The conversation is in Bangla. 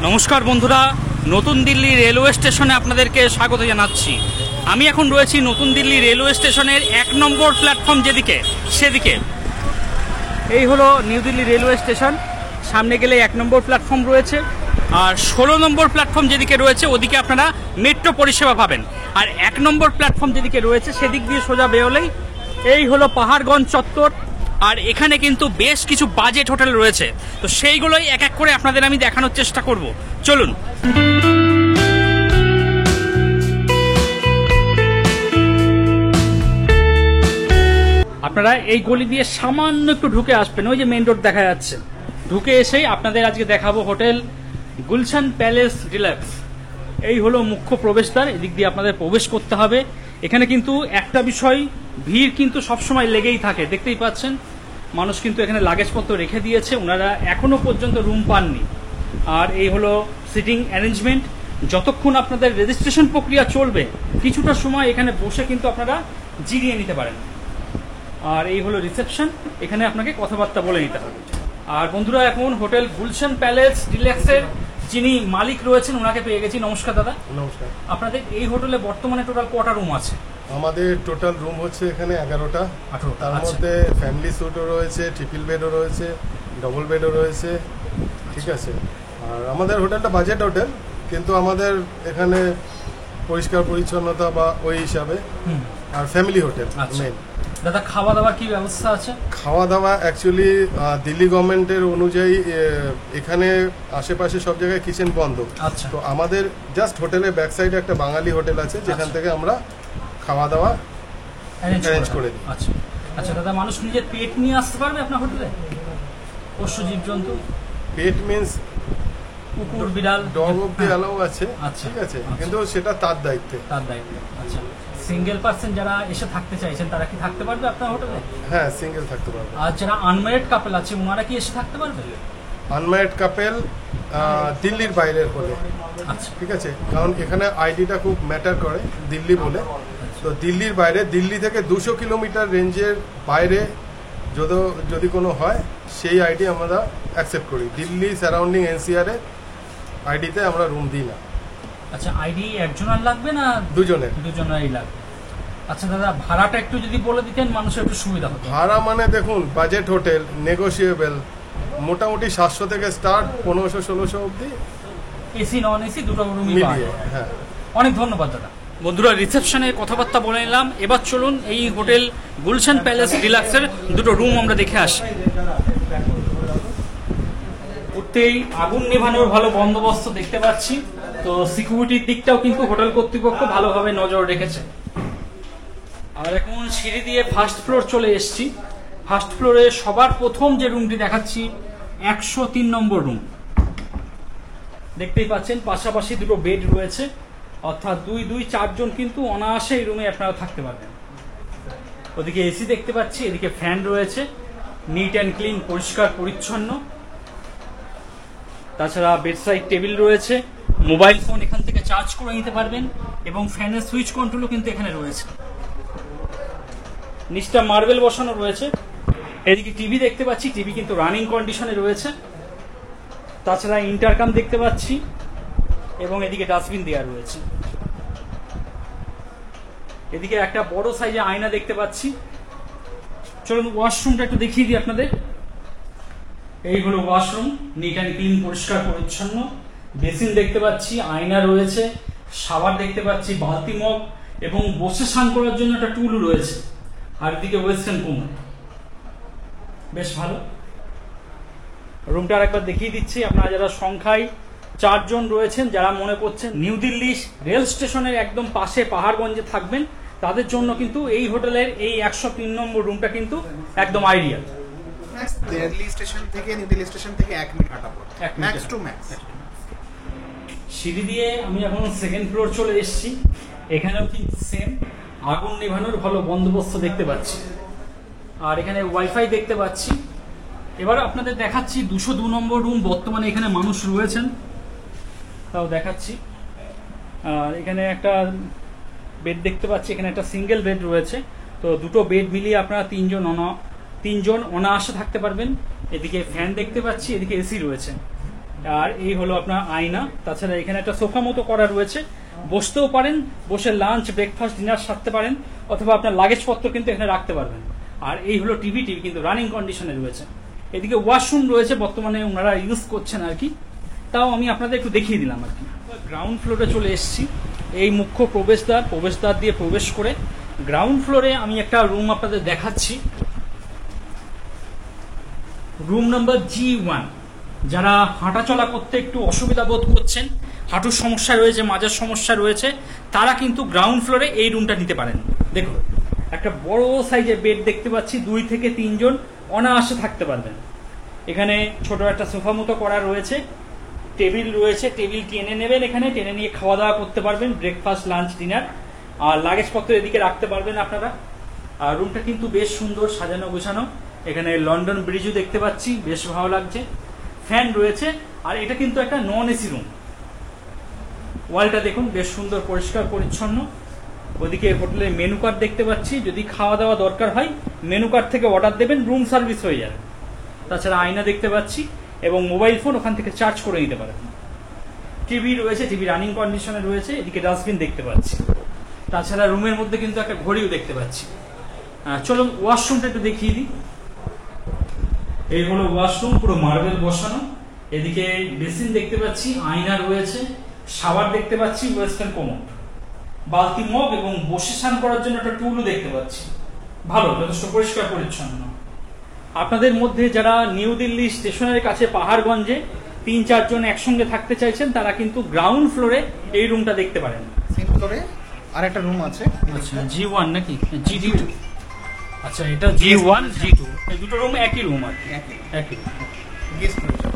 নমস্কার বন্ধুরা, নতুন দিল্লি রেলওয়ে স্টেশনে আপনাদেরকে স্বাগত জানাচ্ছি। আমি এখন রয়েছি নতুন দিল্লি রেলওয়ে স্টেশনের 1 নম্বর প্ল্যাটফর্ম যেদিকে সেদিকে। এই হলো নিউ দিল্লি রেলওয়ে স্টেশন। সামনে গেলে 1 নম্বর প্ল্যাটফর্ম রয়েছে, আর 16 নম্বর প্ল্যাটফর্ম যেদিকে রয়েছে ওদিকে আপনারা মেট্রো পরিষেবা পাবেন। আর 1 নম্বর প্ল্যাটফর্ম যেদিকে রয়েছে সেদিক দিয়ে সোজা বেরোলেই এই হলো পাহাড়গঞ্জ চত্বর। আর এখানে কিন্তু বেশ কিছু বাজেট হোটেল রয়েছে, তো সেইগুলোই এক এক করে আপনাদের আমি দেখানোর চেষ্টা করব। চলুন। আপনারা এই গলি দিয়ে সামান্য একটু ঢুকে আসবেন, ওই যে মেইন রোড দেখা যাচ্ছে। ঢুকে এসেই আপনাদের আজকে দেখাবো হোটেল গুলশান প্যালেস ডিলাক্স। এই হলো মুখ্য প্রবেশদ্বার, এদিক দিয়ে আপনাদের প্রবেশ করতে হবে। এখানে কিন্তু একটা বিষয়, ভিড় কিন্তু সবসময় লেগেই থাকে। দেখতেই পাচ্ছেন মানুষ কিন্তু এখানে লাগেজপত্র রেখে দিয়েছে, ওনারা এখনো পর্যন্ত রুম পাননি। আর এই হলো সিটিং অ্যারেঞ্জমেন্ট। যতক্ষণ আপনাদের রেজিস্ট্রেশন প্রক্রিয়া চলবে কিছুটা সময় এখানে বসে কিন্তু আপনারা জিরিয়ে নিতে পারেন। আর এই হলো রিসেপশন, এখানে আপনাকে কথাবার্তা বলে নিতে হবে। আর বন্ধুরা, এখন হোটেল গুলশান প্যালেস ডিলাক্সের যিনি মালিক রয়েছেন ওনাকে পেয়ে গেছি। নমস্কার দাদা। নমস্কার। আপনাদের এই হোটেলে বর্তমানে টোটাল কটা রুম আছে? আমাদের টোটাল রুম হচ্ছে এখানে 11টা। তার মধ্যে ফ্যামিলি স্যুটও রয়েছে, ট্রিপল বেডও রয়েছে, ডবল বেডও রয়েছে, ঠিক আছে। আর আমাদের হোটেলটা বাজেট হোটেল, কিন্তু আমাদের এখানে পরিষ্কার পরিচ্ছন্নতা বা ওই হিসাবে, আর ফ্যামিলি হোটেল মেইন। দাদা, খাওয়া দাওয়ার কি ব্যবস্থা আছে? খাওয়া দাওয়া অ্যাকচুয়ালি দিল্লি গভর্নমেন্টের অনুযায়ী এখানে আশেপাশে সব জায়গায় কিচেন বন্ধ। আচ্ছা। তো আমাদের জাস্ট হোটেলের ব্যাক সাইডে একটা বাঙালি হোটেল আছে, যেখান থেকে আমরা খাওয়া দাওয়া অ্যারেঞ্জ করে দিই। আচ্ছা আচ্ছা দাদা, মানুষ নিজের পেট নিয়ে আসতে পারবে আপনার হোটেলে? পোষ্য জীবজন্তু? পেট মিন্স কুকুর, বিড়াল, ডগ অব্দি অ্যালাউ আছে, ঠিক আছে, কিন্তু সেটা তার দায়িত্বে। আচ্ছা, সিঙ্গেল পার্সন যারা এসে থাকতে চাইছেন তারা কি থাকতে পারবে আপনার হোটেলে? হ্যাঁ, সিঙ্গেল থাকতে পারবে। আর যারা আনম্যারিড কাপল আছে ওনারা কি এসে থাকতে পারবে? আনম্যারিড কাপল দিল্লির বাইরের হলে, আচ্ছা, ঠিক আছে, কারণ এখানে আইডিটা খুব ম্যাটার করে দিল্লি বলে। তো দিল্লির বাইরে, দিল্লি থেকে 200 কিলোমিটার রেঞ্জের বাইরে যদি কোনো হয় সেই আইডি আমরা অ্যাকসেপ্ট করি। দিল্লি সারাউন্ডিং এনসিআর আইডিতে আমরা রুম দিই না। আচ্ছা, আইডি একজনের লাগবে না দুজনেরই লাগবে? আচ্ছা দাদা, ভাড়াটা একটু যদি বলে দিতেন মানুষের একটু সুবিধা হতো। ভাড়া মানে দেখুন, বাজেট হোটেল, নেগোশিয়েবল, মোটামুটি 700 থেকে স্টার্ট, 1500-1600 অবধি, এসি নন এসি দুটো রুমই পাওয়া যায়। হ্যাঁ, অনেক ধন্যবাদ দাদা। বন্ধুরা, রিসেপশনে কথাবার্তা বলে নিলাম, এবার চলুন এই হোটেল গুলশান প্যালেস ডিলাক্সের দুটো রুম আমরা দেখে আসি। উঠতেই আগুন নেভানোর ভালো বন্দোবস্ত দেখতে পাচ্ছি, তো সিকিউরিটির দিকটাও কিন্তু হোটেল কর্তৃপক্ষ ভালোভাবে নজর রেখেছে। আর এখন সিঁড়ি দিয়ে ফার্স্ট ফ্লোর চলে এসেছি। ফার্স্ট ফ্লোরে সবার প্রথম যে রুমটি দেখাচ্ছি 103 নম্বর রুম। দেখতেই পাচ্ছেন পাশাপাশি দুটো বেড রয়েছে, অর্থাৎ 2-4 জন কিন্তু অনায়াসে এই রুমে আপনারা থাকতে পারবেন। ওদিকে এসি দেখতে পাচ্ছি, এদিকে ফ্যান রয়েছে, নিট অ্যান্ড ক্লিন, পরিষ্কার পরিচ্ছন্ন। তাছাড়া বেডসাইড টেবিল রয়েছে, মোবাইল ফোন এখান থেকে চার্জ করে নিতে পারবেন, এবং ফ্যানের সুইচ কন্ট্রোলও কিন্তু এখানে রয়েছে। নিচটা মার্বেল বসানো রয়েছে। এদিকে টিভি দেখতে পাচ্ছি, টিভি কিন্তু রানিং কন্ডিশনে রয়েছে। তাছাড়া ইন্টারকাম দেখতে পাচ্ছি, এবং এদিকে ডাস্টবিন দেওয়া রয়েছে। এদিকে একটা বড় সাইজে আয়না দেখতে পাচ্ছি। চলুন ওয়াশরুমটা একটু দেখিয়ে দিই আপনাদের। এই হলো ওয়াশরুম, নিট অ্যান্ড ক্লিন, পরিষ্কার পরিচ্ছন্ন। বেসিন দেখতে পাচ্ছি, আয়না রয়েছে, শাওয়ার দেখতে পাচ্ছি, বালতি মগ, এবং বসে স্নান করার জন্য একটা টুল রয়েছে। আর এদিকে ওয়েস্টার্ন কুমার, বেশ ভালো। রুমটা আরেকবার দেখিয়ে দিচ্ছি। আপনারা যারা সংখ্যায় 4 জন রয়েছেন, যারা মনে করছেন নিউ দিল্লি রেল স্টেশনের একদম পাশে পাহাড়গঞ্জে থাকবেন, তাদের জন্য কিন্তু এই হোটেলের এই 103 নম্বর রুমটা কিন্তু একদম আইডিয়াল। দিল্লি স্টেশন থেকে নিউ দিল্লি স্টেশন থেকে 1 মিনিট হাঁটা পড়ে, ম্যাক্স টু ম্যাক্স। সিঁড়ি দিয়ে আমি এখন সেকেন্ড ফ্লোর চলে এসেছি। এখানেও ঠিক সেম, আগুন নেভানোর ভালো বন্দোবস্ত দেখতে পাচ্ছি। আর এখানে ওয়াইফাই দেখতে পাচ্ছি। এবার আপনাদের দেখাচ্ছি 202 নম্বর রুম। বর্তমানে এখানে মানুষ রয়েছেন, তাও দেখাচ্ছি। আর এখানে একটা বেড দেখতে পাচ্ছি, এখানে একটা সিঙ্গেল বেড রয়েছে। তো দুটো বেড মিলিয়ে আপনারা 3 জন অনায়াসে থাকতে পারবেন। এদিকে ফ্যান দেখতে পাচ্ছি, এদিকে এসি রয়েছে। আর এই হলো আপনার আয়না। তাছাড়া এখানে একটা সোফা মতো করা রয়েছে, বসতেও পারেন, বসে লাঞ্চ ব্রেকফাস্ট ডিনার সারতে পারেন, অথবা আপনার লাগেজপত্র কিন্তু এখানে রাখতে পারবেন। আর এই হলো টিভি কিন্তু রানিং কন্ডিশনে রয়েছে। এদিকে ওয়াশরুম রয়েছে, বর্তমানে ওনারা ইউজ করছেন আর কি, তাও আমি আপনাদের একটু দেখিয়ে দিলাম আর কি। গ্রাউন্ড ফ্লোরে চলে এসেছি, এই মুখ্য প্রবেশদ্বার দিয়ে প্রবেশ করে গ্রাউন্ড ফ্লোরে আমি একটা রুম আপনাদের দেখাচ্ছি, রুম নাম্বার G1। যারা হাঁটাচলা করতে একটু অসুবিধা বোধ করছেন, হাঁটুর সমস্যা রয়েছে, মাজার সমস্যা রয়েছে, তারা কিন্তু গ্রাউন্ড ফ্লোরে এই রুমটা নিতে পারেন। দেখুন, একটা বড় সাইজের বেড দেখতে পাচ্ছি, 2 থেকে 3 জন অনায়াসে থাকতে পারবেন। এখানে ছোট একটা সোফা মতো করা রয়েছে, টেবিল রয়েছে, টেবিল টেনে নেবেন, এখানে টেনে নিয়ে খাওয়া দাওয়া করতে পারবেন, ব্রেকফাস্ট লাঞ্চ ডিনার। আর লাগেজপত্র এদিকে রাখতে পারবেন আপনারা। আর রুমটা কিন্তু বেশ সুন্দর সাজানো গোছানো। এখানে লন্ডন ব্রিজও দেখতে পাচ্ছি, বেশ ভালো লাগছে, ফ্যান রয়েছে। আর এটা কিন্তু একটা নন এসি রুম। ওয়ালটা দেখুন বেশ সুন্দর পরিষ্কার পরিচ্ছন্ন। ওদিকে হোটেলের মেনু কার্ড দেখতে পাচ্ছি, যদি খাওয়া দাওয়া দরকার হয় মেনু কার্ড থেকে অর্ডার দেবেন, রুম সার্ভিস হয়ে যাবে। তাছাড়া আয়না দেখতে পাচ্ছি এবং মোবাইল ফোন ওখান থেকে চার্জ করে নিতে পারেন। টিভি রয়েছে, টিভি রানিং কন্ডিশনে রয়েছে। এদিকে ডাস্টবিন দেখতে পাচ্ছি। তাছাড়া রুমের মধ্যে কিন্তু একটা ঘড়িও দেখতে পাচ্ছি। চলুন ওয়াশরুমটা একটু দেখিয়ে দিই। এই হলো ওয়াশরুম, পুরো মার্বেল বসানো। এদিকে বেসিন দেখতে পাচ্ছি, আয়না রয়েছে, শাওয়ার দেখতে পাচ্ছি, ওয়েস্টার্ন কোমোড, বালতি মগ এবং বসে স্নান করার জন্য একটা টুলও দেখতে পাচ্ছি। ভালো, যথেষ্ট পরিষ্কার পরিচ্ছন্ন। আপনাদের মধ্যে যারা নিউ দিল্লি স্টেশনের কাছে পাহাড়গঞ্জে 3-4 জন একসঙ্গে থাকতে চাইছেন, তারা কিন্তু গ্রাউন্ড ফ্লোরে এই রুমটা দেখতে পারেন। সেম ফ্লোরে আর একটা রুম আছে। আচ্ছা, G1 নাকি G2? আচ্ছা, এটা G1 G2, এই দুটো রুম একই রুম আর কি, একই। Guest room.